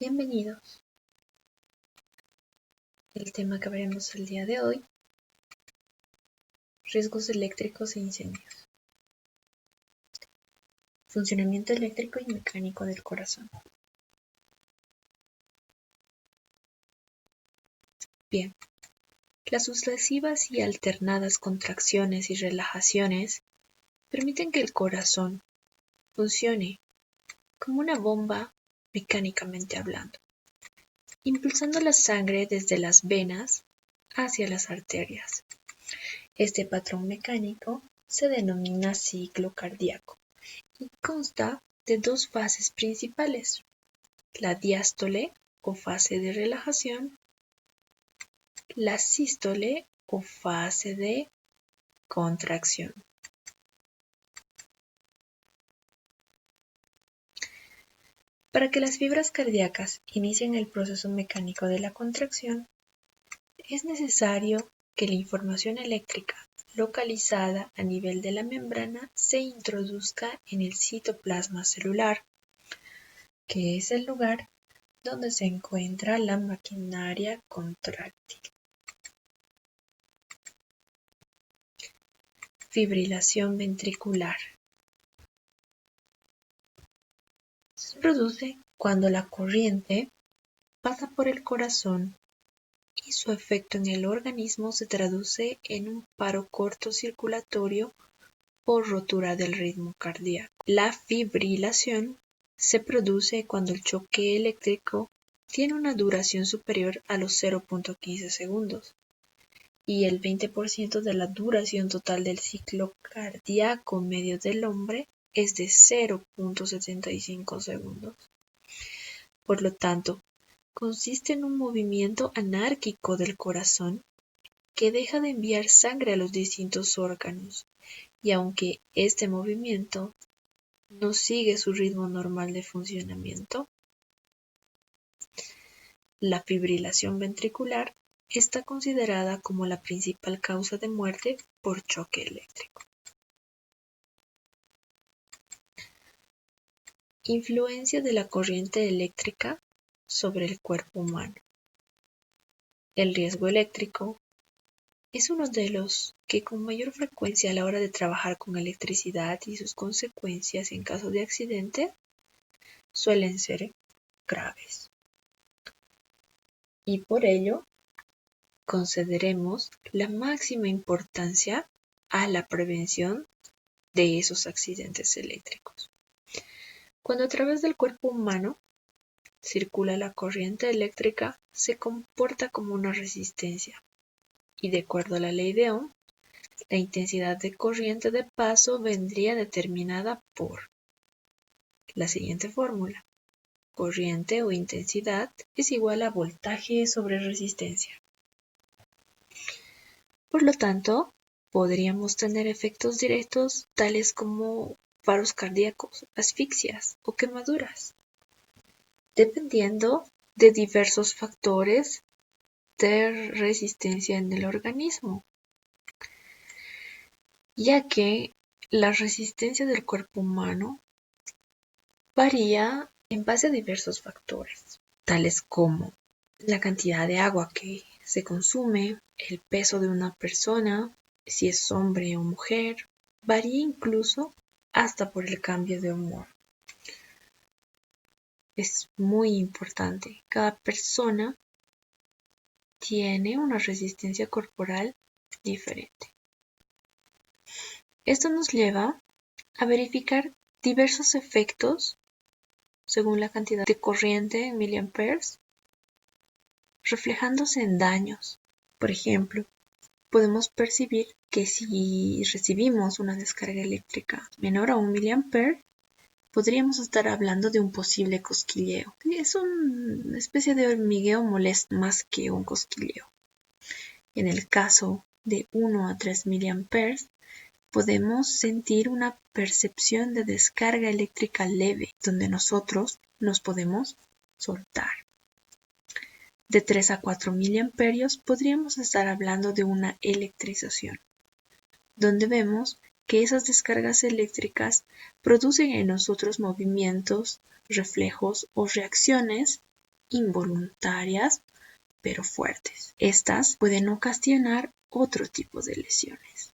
Bienvenidos. El tema que veremos el día de hoy: riesgos eléctricos e incendios. Funcionamiento eléctrico y mecánico del corazón. Bien, las sucesivas y alternadas contracciones y relajaciones permiten que el corazón funcione como una bomba mecánicamente hablando, impulsando la sangre desde las venas hacia las arterias. Este patrón mecánico se denomina ciclo cardíaco y consta de dos fases principales: la diástole o fase de relajación, la sístole o fase de contracción. Para que las fibras cardíacas inicien el proceso mecánico de la contracción, es necesario que la información eléctrica localizada a nivel de la membrana se introduzca en el citoplasma celular, que es el lugar donde se encuentra la maquinaria contráctil. Fibrilación ventricular. Se produce cuando la corriente pasa por el corazón y su efecto en el organismo se traduce en un paro cortocirculatorio o rotura del ritmo cardíaco. La fibrilación se produce cuando el choque eléctrico tiene una duración superior a los 0.15 segundos y el 20% de la duración total del ciclo cardíaco medio del hombre es de 0.75 segundos. Por lo tanto, consiste en un movimiento anárquico del corazón que deja de enviar sangre a los distintos órganos, y aunque este movimiento no sigue su ritmo normal de funcionamiento, la fibrilación ventricular está considerada como la principal causa de muerte por choque eléctrico. Influencia de la corriente eléctrica sobre el cuerpo humano. El riesgo eléctrico es uno de los que con mayor frecuencia a la hora de trabajar con electricidad y sus consecuencias en caso de accidente suelen ser graves. Y por ello, concederemos la máxima importancia a la prevención de esos accidentes eléctricos. Cuando a través del cuerpo humano circula la corriente eléctrica, se comporta como una resistencia, y de acuerdo a la ley de Ohm, la intensidad de corriente de paso vendría determinada por la siguiente fórmula: corriente o intensidad es igual a voltaje sobre resistencia. Por lo tanto, podríamos tener efectos directos tales como paros cardíacos, asfixias o quemaduras, dependiendo de diversos factores de resistencia en el organismo, ya que la resistencia del cuerpo humano varía en base a diversos factores, tales como la cantidad de agua que se consume, el peso de una persona, si es hombre o mujer, varía incluso hasta por el cambio de humor. Es muy importante, cada persona tiene una resistencia corporal diferente. Esto nos lleva a verificar diversos efectos según la cantidad de corriente en miliamperes, reflejándose en daños. Por ejemplo, podemos percibir que si recibimos una descarga eléctrica menor a 1 miliampere, podríamos estar hablando de un posible cosquilleo. Es una especie de hormigueo molesto más que un cosquilleo. En el caso de 1 a 3 miliamperes, podemos sentir una percepción de descarga eléctrica leve, donde nosotros nos podemos soltar. De 3 a 4 miliamperios podríamos estar hablando de una electrización, donde vemos que esas descargas eléctricas producen en nosotros movimientos, reflejos o reacciones involuntarias, pero fuertes. Estas pueden ocasionar otro tipo de lesiones.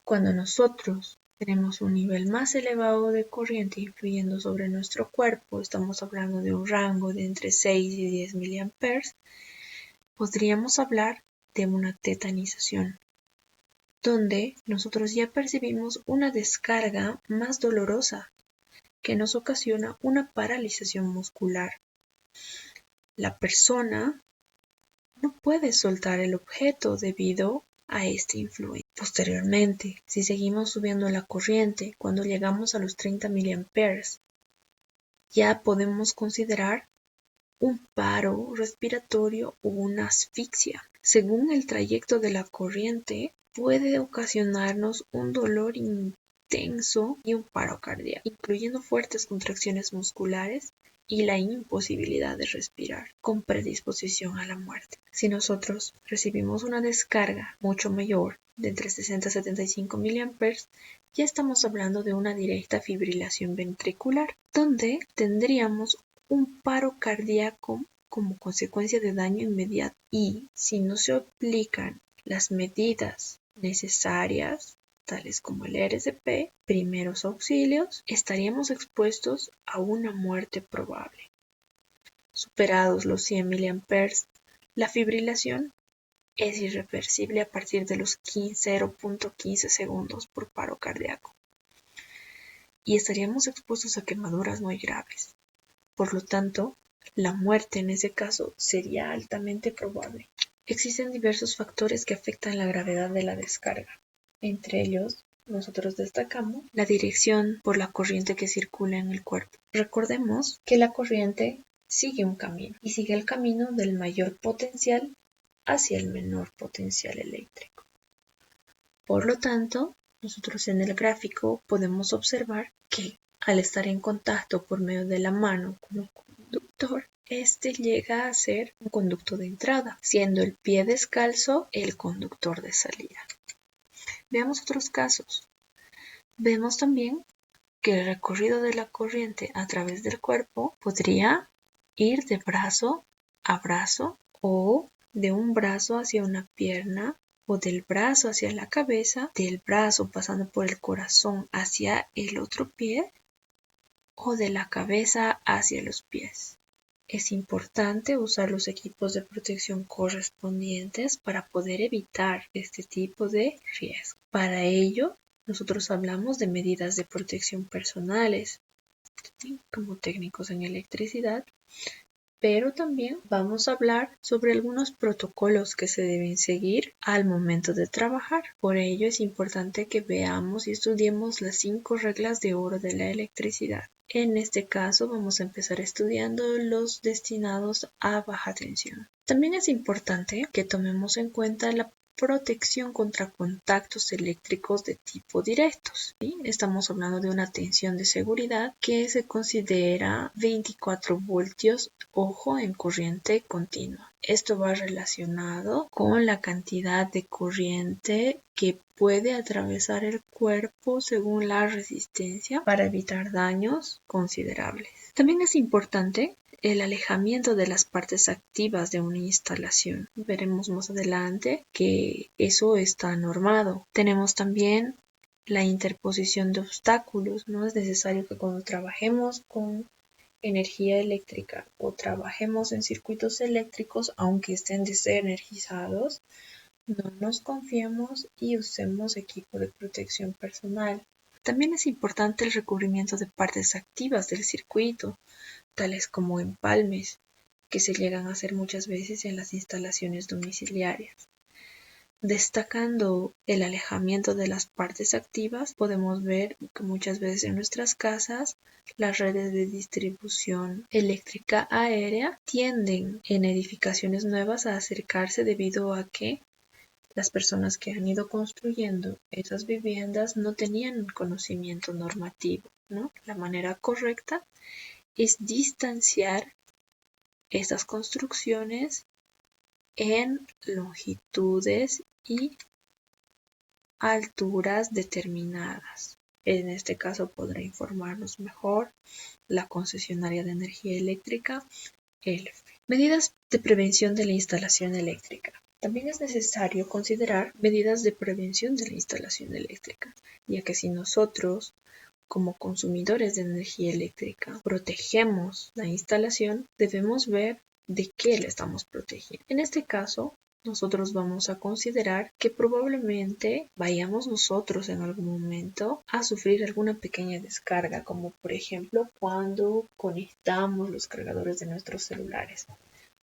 Cuando nosotros tenemos un nivel más elevado de corriente influyendo sobre nuestro cuerpo, estamos hablando de un rango de entre 6 y 10 mA, podríamos hablar de una tetanización, donde nosotros ya percibimos una descarga más dolorosa que nos ocasiona una paralización muscular. La persona no puede soltar el objeto debido a esta influencia. Posteriormente, si seguimos subiendo la corriente, cuando llegamos a los 30 mA, ya podemos considerar un paro respiratorio o una asfixia. Según el trayecto de la corriente, puede ocasionarnos un dolor intenso y un paro cardíaco, incluyendo fuertes contracciones musculares y la imposibilidad de respirar, con predisposición a la muerte. Si nosotros recibimos una descarga mucho mayor, de entre 60 a 75 mA, ya estamos hablando de una directa fibrilación ventricular, donde tendríamos un paro cardíaco como consecuencia de daño inmediato, y si no se aplican las medidas necesarias, tales como el RCP, primeros auxilios, estaríamos expuestos a una muerte probable. Superados los 100 mA, la fibrilación es irreversible a partir de los 0.15 segundos por paro cardíaco, y estaríamos expuestos a quemaduras muy graves. Por lo tanto, la muerte en ese caso sería altamente probable. Existen diversos factores que afectan la gravedad de la descarga. Entre ellos, nosotros destacamos la dirección por la corriente que circula en el cuerpo. Recordemos que la corriente sigue un camino y sigue el camino del mayor potencial hacia el menor potencial eléctrico. Por lo tanto, nosotros en el gráfico podemos observar que al estar en contacto por medio de la mano con un conductor, este llega a ser un conducto de entrada, siendo el pie descalzo el conductor de salida. Veamos otros casos. Vemos también que el recorrido de la corriente a través del cuerpo podría ir de brazo a brazo, o de un brazo hacia una pierna, o del brazo hacia la cabeza, del brazo pasando por el corazón hacia el otro pie, o de la cabeza hacia los pies. Es importante usar los equipos de protección correspondientes para poder evitar este tipo de riesgo. Para ello, nosotros hablamos de medidas de protección personales, como técnicos en electricidad, pero también vamos a hablar sobre algunos protocolos que se deben seguir al momento de trabajar. Por ello es importante que veamos y estudiemos las 5 reglas de oro de la electricidad. En este caso vamos a empezar estudiando los destinados a baja tensión. También es importante que tomemos en cuenta la protección contra contactos eléctricos de tipo directos, ¿sí? Estamos hablando de una tensión de seguridad que se considera 24 voltios, ojo, en corriente continua. Esto va relacionado con la cantidad de corriente que puede atravesar el cuerpo según la resistencia para evitar daños considerables. También es importante el alejamiento de las partes activas de una instalación. Veremos más adelante que eso está normado. Tenemos también la interposición de obstáculos. No es necesario que cuando trabajemos con energía eléctrica o trabajemos en circuitos eléctricos, aunque estén desenergizados, no nos confiemos y usemos equipo de protección personal. También es importante el recubrimiento de partes activas del circuito, tales como empalmes, que se llegan a hacer muchas veces en las instalaciones domiciliarias. Destacando el alejamiento de las partes activas, podemos ver que muchas veces en nuestras casas las redes de distribución eléctrica aérea tienden en edificaciones nuevas a acercarse debido a que las personas que han ido construyendo esas viviendas no tenían conocimiento normativo, ¿no? La manera correcta es distanciar estas construcciones en longitudes y alturas determinadas. En este caso podrá informarnos mejor la concesionaria de energía eléctrica, ELF. Medidas de prevención de la instalación eléctrica. También es necesario considerar medidas de prevención de la instalación eléctrica, ya que si nosotros, como consumidores de energía eléctrica, protegemos la instalación, debemos ver de qué la estamos protegiendo. En este caso, nosotros vamos a considerar que probablemente vayamos nosotros en algún momento a sufrir alguna pequeña descarga, como por ejemplo cuando conectamos los cargadores de nuestros celulares.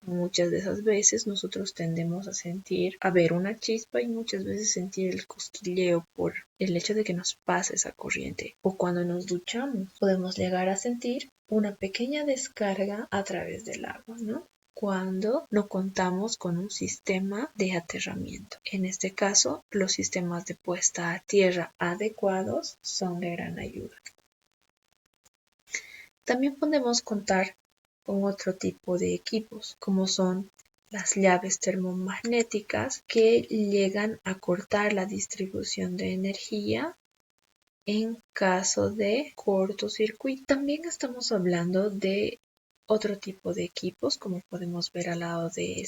Muchas de esas veces nosotros tendemos a ver una chispa y muchas veces sentir el cosquilleo por el hecho de que nos pasa esa corriente. O cuando nos duchamos podemos llegar a sentir una pequeña descarga a través del agua, ¿no? Cuando no contamos con un sistema de aterramiento. En este caso, los sistemas de puesta a tierra adecuados son de gran ayuda. También podemos contar con otro tipo de equipos, como son las llaves termomagnéticas que llegan a cortar la distribución de energía en caso de cortocircuito. También estamos hablando de otro tipo de equipos, como podemos ver al lado de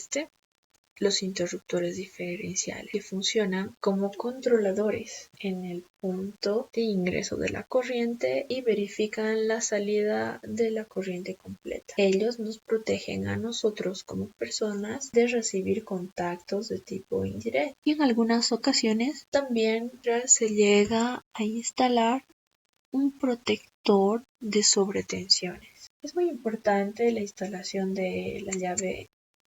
los interruptores diferenciales, que funcionan como controladores en el punto de ingreso de la corriente y verifican la salida de la corriente completa. Ellos nos protegen a nosotros como personas de recibir contactos de tipo indirecto. Y en algunas ocasiones también se llega a instalar un protector de sobretensiones. Es muy importante la instalación de la llave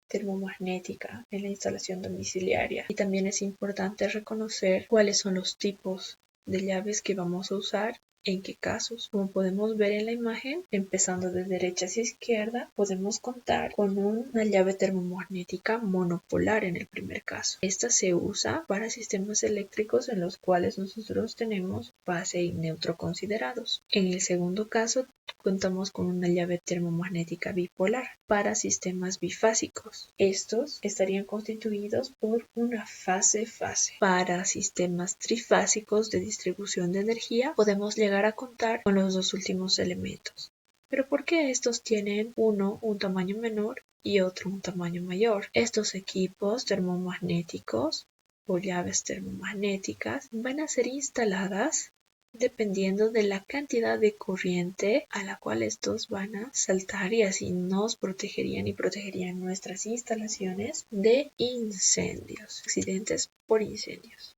termomagnética en la instalación domiciliaria, y también es importante reconocer cuáles son los tipos de llaves que vamos a usar, en qué casos. Como podemos ver en la imagen, empezando de derecha hacia izquierda, podemos contar con una llave termomagnética monopolar en el primer caso. Esta se usa para sistemas eléctricos en los cuales nosotros tenemos base y neutro considerados. En el segundo caso, contamos con una llave termomagnética bipolar para sistemas bifásicos. Estos estarían constituidos por una fase-fase. Para sistemas trifásicos de distribución de energía podemos llegar a contar con los dos últimos elementos. ¿Pero por qué estos tienen uno un tamaño menor y otro un tamaño mayor? Estos equipos termomagnéticos o llaves termomagnéticas van a ser instaladas dependiendo de la cantidad de corriente a la cual estos van a saltar, y así nos protegerían y protegerían nuestras instalaciones de incendios, accidentes por incendios.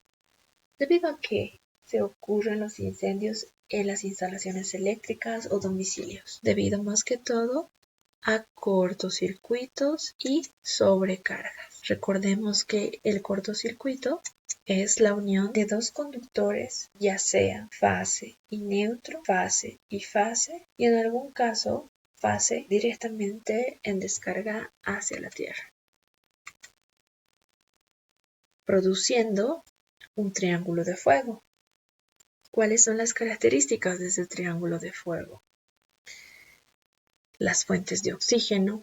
Debido a que se ocurren los incendios en las instalaciones eléctricas o domicilios, debido más que todo a cortocircuitos y sobrecargas. Recordemos que el cortocircuito es la unión de dos conductores, ya sea fase y neutro, fase y fase, y en algún caso fase directamente en descarga hacia la Tierra, produciendo un triángulo de fuego. ¿Cuáles son las características de ese triángulo de fuego? Las fuentes de oxígeno,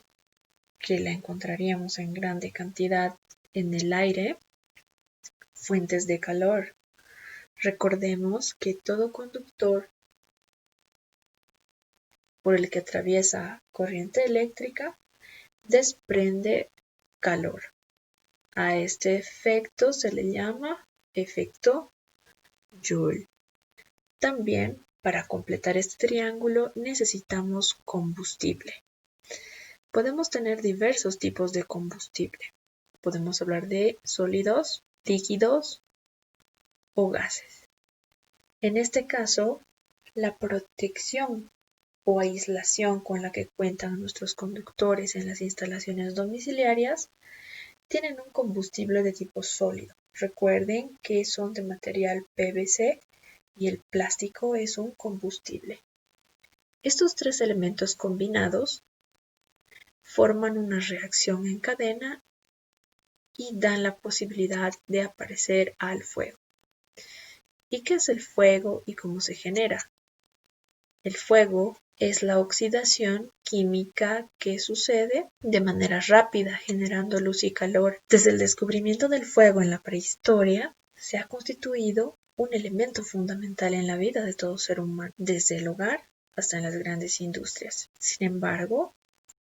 que la encontraríamos en grande cantidad en el aire. Fuentes de calor. Recordemos que todo conductor por el que atraviesa corriente eléctrica desprende calor. A este efecto se le llama efecto Joule. También, para completar este triángulo, necesitamos combustible. Podemos tener diversos tipos de combustible. Podemos hablar de sólidos, líquidos o gases. En este caso, la protección o aislación con la que cuentan nuestros conductores en las instalaciones domiciliarias tienen un combustible de tipo sólido. Recuerden que son de material PVC y el plástico es un combustible. Estos tres elementos combinados forman una reacción en cadena y dan la posibilidad de aparecer al fuego. ¿Y qué es el fuego y cómo se genera? El fuego es la oxidación química que sucede de manera rápida, generando luz y calor. Desde el descubrimiento del fuego en la prehistoria, se ha constituido un elemento fundamental en la vida de todo ser humano, desde el hogar hasta en las grandes industrias. Sin embargo,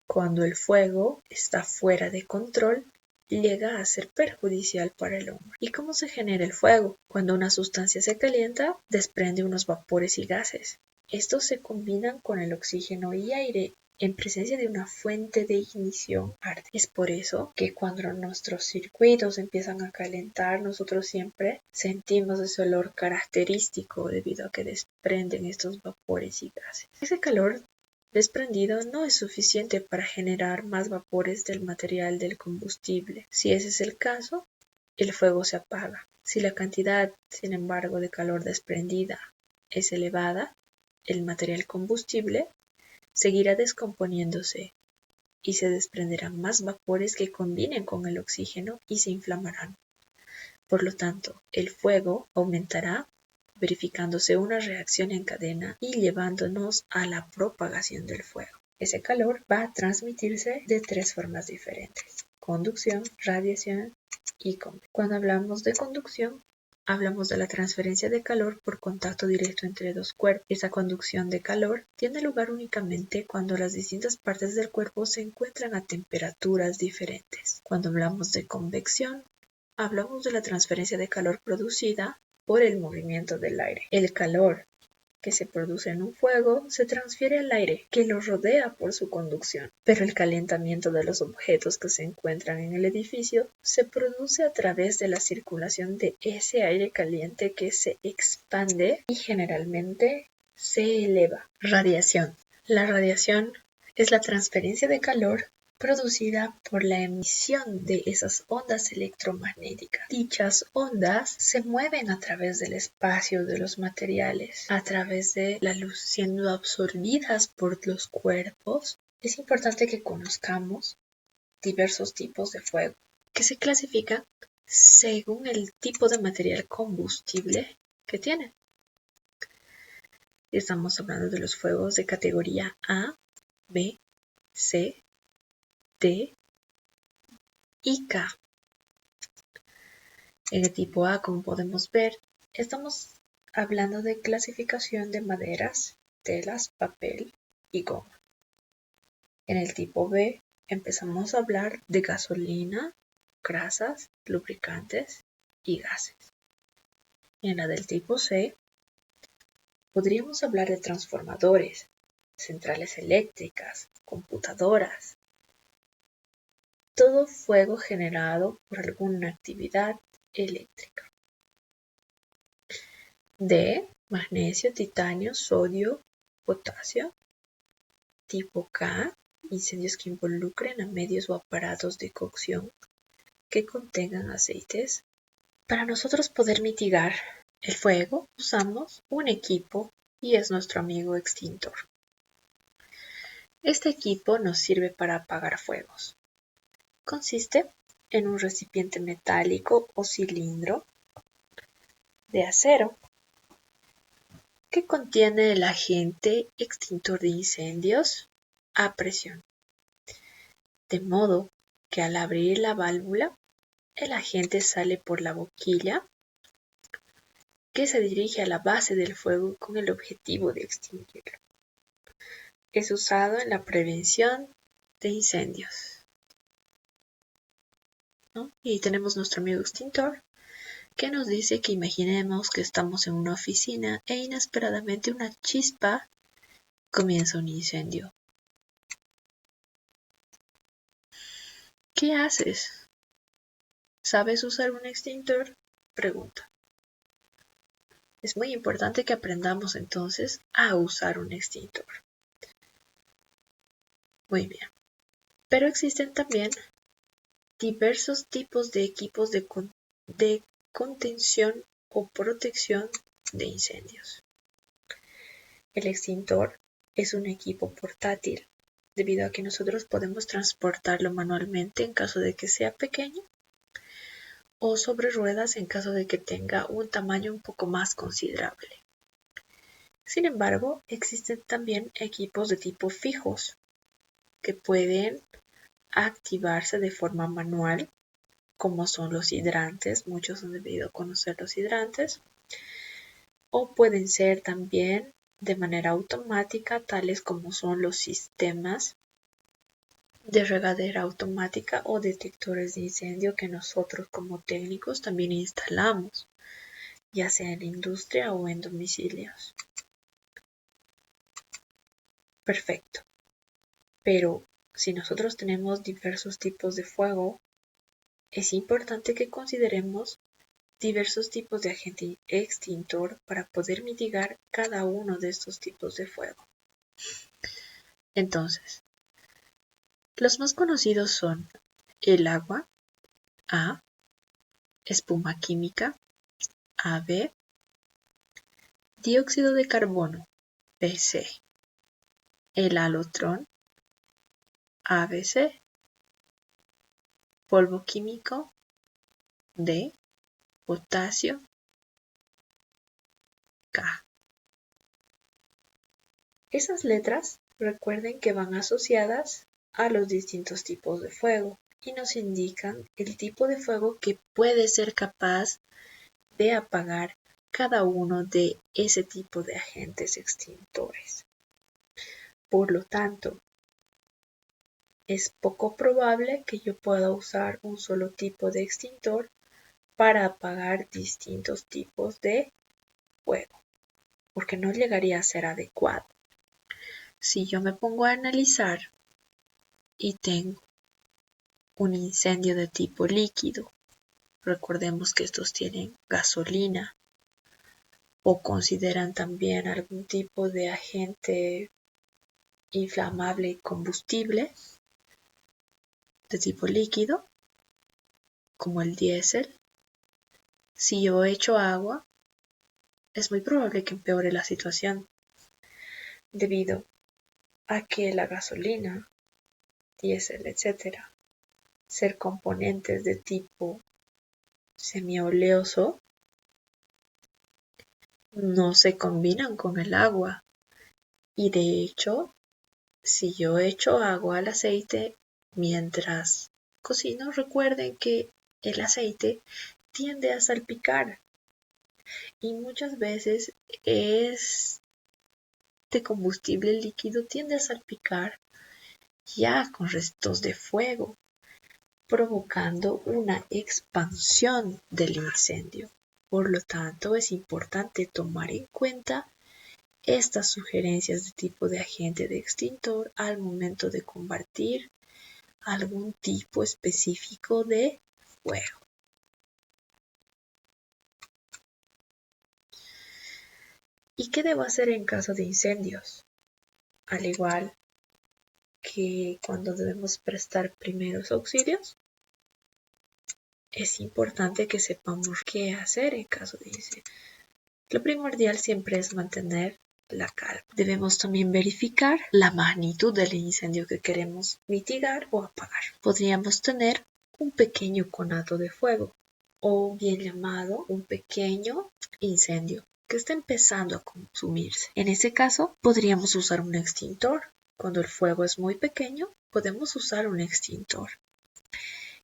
cuando el fuego está fuera de control, llega a ser perjudicial para el hombre. ¿Y cómo se genera el fuego? Cuando una sustancia se calienta, desprende unos vapores y gases. Estos se combinan con el oxígeno y aire en presencia de una fuente de ignición arde. Es por eso que cuando nuestros circuitos empiezan a calentar, nosotros siempre sentimos ese olor característico debido a que desprenden estos vapores y gases. Ese calor desprendido no es suficiente para generar más vapores del material del combustible. Si ese es el caso, el fuego se apaga. Si la cantidad, sin embargo, de calor desprendida es elevada, el material combustible seguirá descomponiéndose y se desprenderán más vapores que combinen con el oxígeno y se inflamarán. Por lo tanto, el fuego aumentará, verificándose una reacción en cadena y llevándonos a la propagación del fuego. Ese calor va a transmitirse de tres formas diferentes: conducción, radiación y convección. Cuando hablamos de conducción, hablamos de la transferencia de calor por contacto directo entre dos cuerpos. Esa conducción de calor tiene lugar únicamente cuando las distintas partes del cuerpo se encuentran a temperaturas diferentes. Cuando hablamos de convección, hablamos de la transferencia de calor producida por el movimiento del aire. El calor que se produce en un fuego se transfiere al aire que lo rodea por su conducción, pero el calentamiento de los objetos que se encuentran en el edificio se produce a través de la circulación de ese aire caliente que se expande y generalmente se eleva. Radiación. La radiación es la transferencia de calor producida por la emisión de esas ondas electromagnéticas. Dichas ondas se mueven a través del espacio de los materiales, a través de la luz siendo absorbidas por los cuerpos. Es importante que conozcamos diversos tipos de fuego que se clasifican según el tipo de material combustible que tienen. Estamos hablando de los fuegos de categoría A, B, C, D y K. En el tipo A, como podemos ver, estamos hablando de clasificación de maderas, telas, papel y goma. En el tipo B, empezamos a hablar de gasolina, grasas, lubricantes y gases. En la del tipo C, podríamos hablar de transformadores, centrales eléctricas, computadoras. Todo fuego generado por alguna actividad eléctrica. D, magnesio, titanio, sodio, potasio. Tipo K, incendios que involucren a medios o aparatos de cocción que contengan aceites. Para nosotros poder mitigar el fuego, usamos un equipo y es nuestro amigo extintor. Este equipo nos sirve para apagar fuegos. Consiste en un recipiente metálico o cilindro de acero que contiene el agente extintor de incendios a presión, de modo que al abrir la válvula, el agente sale por la boquilla que se dirige a la base del fuego con el objetivo de extinguirlo. Es usado en la prevención de incendios, ¿no? Y tenemos nuestro amigo extintor que nos dice que imaginemos que estamos en una oficina e inesperadamente una chispa comienza un incendio. ¿Qué haces? ¿Sabes usar un extintor? Pregunta. Es muy importante que aprendamos entonces a usar un extintor. Muy bien. Pero existen también diversos tipos de equipos de contención o protección de incendios. El extintor es un equipo portátil, debido a que nosotros podemos transportarlo manualmente en caso de que sea pequeño o sobre ruedas en caso de que tenga un tamaño un poco más considerable. Sin embargo, existen también equipos de tipo fijos que pueden activarse de forma manual, como son los hidrantes. Muchos han debido conocer los hidrantes. O pueden ser también de manera automática, tales como son los sistemas de regadera automática o detectores de incendio que nosotros como técnicos también instalamos, ya sea en industria o en domicilios. Perfecto. Pero si nosotros tenemos diversos tipos de fuego, es importante que consideremos diversos tipos de agente extintor para poder mitigar cada uno de estos tipos de fuego. Entonces, los más conocidos son el agua, A, espuma química, AB, dióxido de carbono, BC, el alotrón, ABC, polvo químico, D, potasio, K. Esas letras recuerden que van asociadas a los distintos tipos de fuego y nos indican el tipo de fuego que puede ser capaz de apagar cada uno de ese tipo de agentes extintores. Por lo tanto, es poco probable que yo pueda usar un solo tipo de extintor para apagar distintos tipos de fuego, porque no llegaría a ser adecuado. Si yo me pongo a analizar y tengo un incendio de tipo líquido, recordemos que estos tienen gasolina o consideran también algún tipo de agente inflamable y combustible de tipo líquido, como el diésel. Si yo echo agua, es muy probable que empeore la situación, debido a que la gasolina, diésel, etcétera, ser componentes de tipo semioleoso, no se combinan con el agua. Y de hecho, si yo echo agua al aceite mientras cocino, recuerden que el aceite tiende a salpicar y muchas veces este combustible líquido tiende a salpicar ya con restos de fuego, provocando una expansión del incendio. Por lo tanto, es importante tomar en cuenta estas sugerencias de tipo de agente de extintor al momento de combatir algún tipo específico de fuego. ¿Y qué debo hacer en caso de incendios? Al igual que cuando debemos prestar primeros auxilios, es importante que sepamos qué hacer en caso de incendio. Lo primordial siempre es mantener la calma. Debemos también verificar la magnitud del incendio que queremos mitigar o apagar. Podríamos tener un pequeño conato de fuego, o bien llamado un pequeño incendio que está empezando a consumirse. En ese caso, podríamos usar un extintor. Cuando el fuego es muy pequeño, podemos usar un extintor.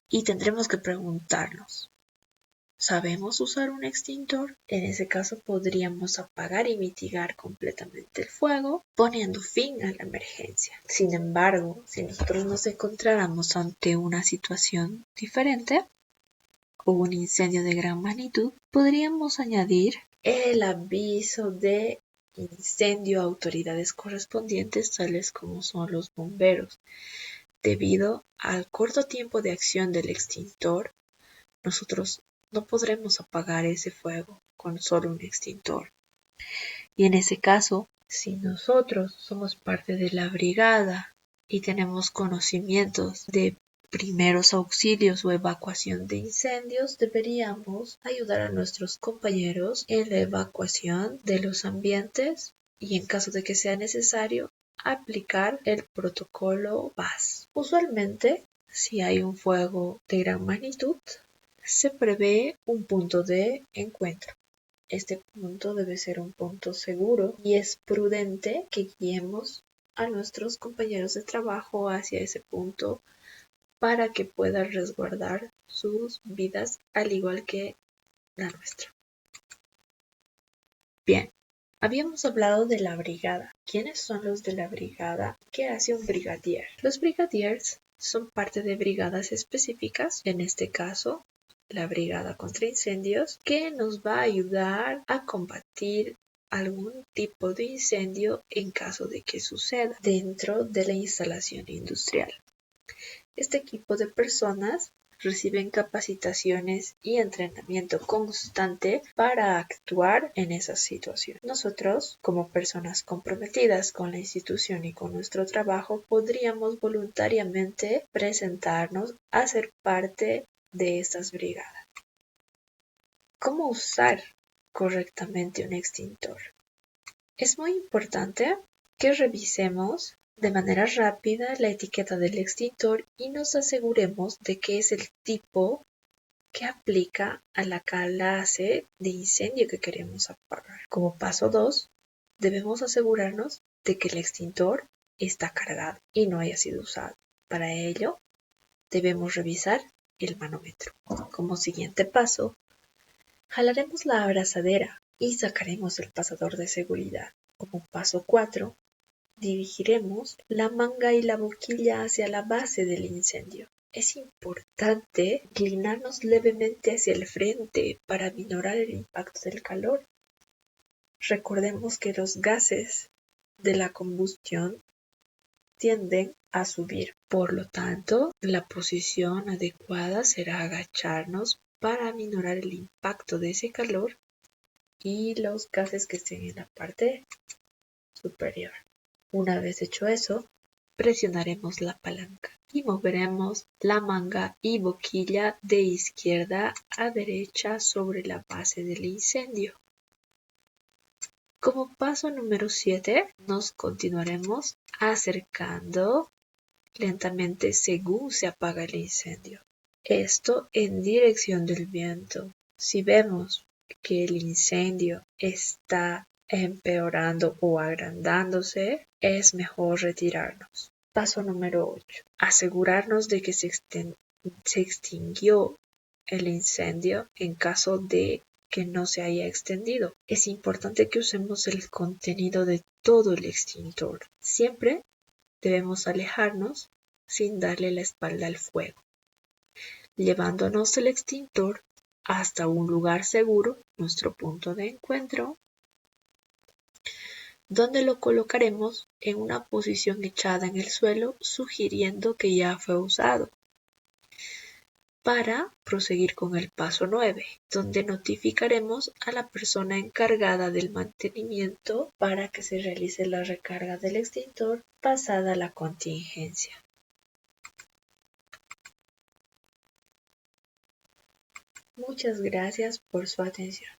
Y tendremos que preguntarnos, ¿sabemos usar un extintor? En ese caso podríamos apagar y mitigar completamente el fuego, poniendo fin a la emergencia. Sin embargo, si nosotros nos encontráramos ante una situación diferente o un incendio de gran magnitud, podríamos añadir el aviso de incendio a autoridades correspondientes, tales como son los bomberos. Debido al corto tiempo de acción del extintor, nosotros no podremos apagar ese fuego con solo un extintor. Y en ese caso, si nosotros somos parte de la brigada y tenemos conocimientos de primeros auxilios o evacuación de incendios, deberíamos ayudar a nuestros compañeros en la evacuación de los ambientes y en caso de que sea necesario, aplicar el protocolo PAS. Usualmente, si hay un fuego de gran magnitud, se prevé un punto de encuentro. Este punto debe ser un punto seguro y es prudente que guiemos a nuestros compañeros de trabajo hacia ese punto para que puedan resguardar sus vidas al igual que la nuestra. Bien, habíamos hablado de la brigada. ¿Quiénes son los de la brigada? ¿Qué hace un brigadier? Los brigadiers son parte de brigadas específicas, en este caso la brigada contra incendios, que nos va a ayudar a combatir algún tipo de incendio en caso de que suceda dentro de la instalación industrial. Este equipo de personas reciben capacitaciones y entrenamiento constante para actuar en esas situaciones. Nosotros, como personas comprometidas con la institución y con nuestro trabajo, podríamos voluntariamente presentarnos a ser parte de estas brigadas. ¿Cómo usar correctamente un extintor? Es muy importante que revisemos de manera rápida la etiqueta del extintor y nos aseguremos de que es el tipo que aplica a la clase de incendio que queremos apagar. Como paso 2, debemos asegurarnos de que el extintor está cargado y no haya sido usado. Para ello, debemos revisar el manómetro. Como siguiente paso, jalaremos la abrazadera y sacaremos el pasador de seguridad. Como paso 4, dirigiremos la manga y la boquilla hacia la base del incendio. Es importante inclinarnos levemente hacia el frente para minorar el impacto del calor. Recordemos que los gases de la combustión tienden a subir. Por lo tanto, la posición adecuada será agacharnos para minorar el impacto de ese calor y los gases que estén en la parte superior. Una vez hecho eso, presionaremos la palanca y moveremos la manga y boquilla de izquierda a derecha sobre la base del incendio. Como paso número 7, nos continuaremos acercando lentamente según se apaga el incendio. Esto en dirección del viento. Si vemos que el incendio está empeorando o agrandándose, es mejor retirarnos. Paso número 8. Asegurarnos de que se extinguió el incendio en caso de que no se haya extendido. Es importante que usemos el contenido de todo el extintor. Siempre debemos alejarnos sin darle la espalda al fuego, llevándonos el extintor hasta un lugar seguro, nuestro punto de encuentro, donde lo colocaremos en una posición echada en el suelo, sugiriendo que ya fue usado, para proseguir con el paso 9, donde notificaremos a la persona encargada del mantenimiento para que se realice la recarga del extintor pasada la contingencia. Muchas gracias por su atención.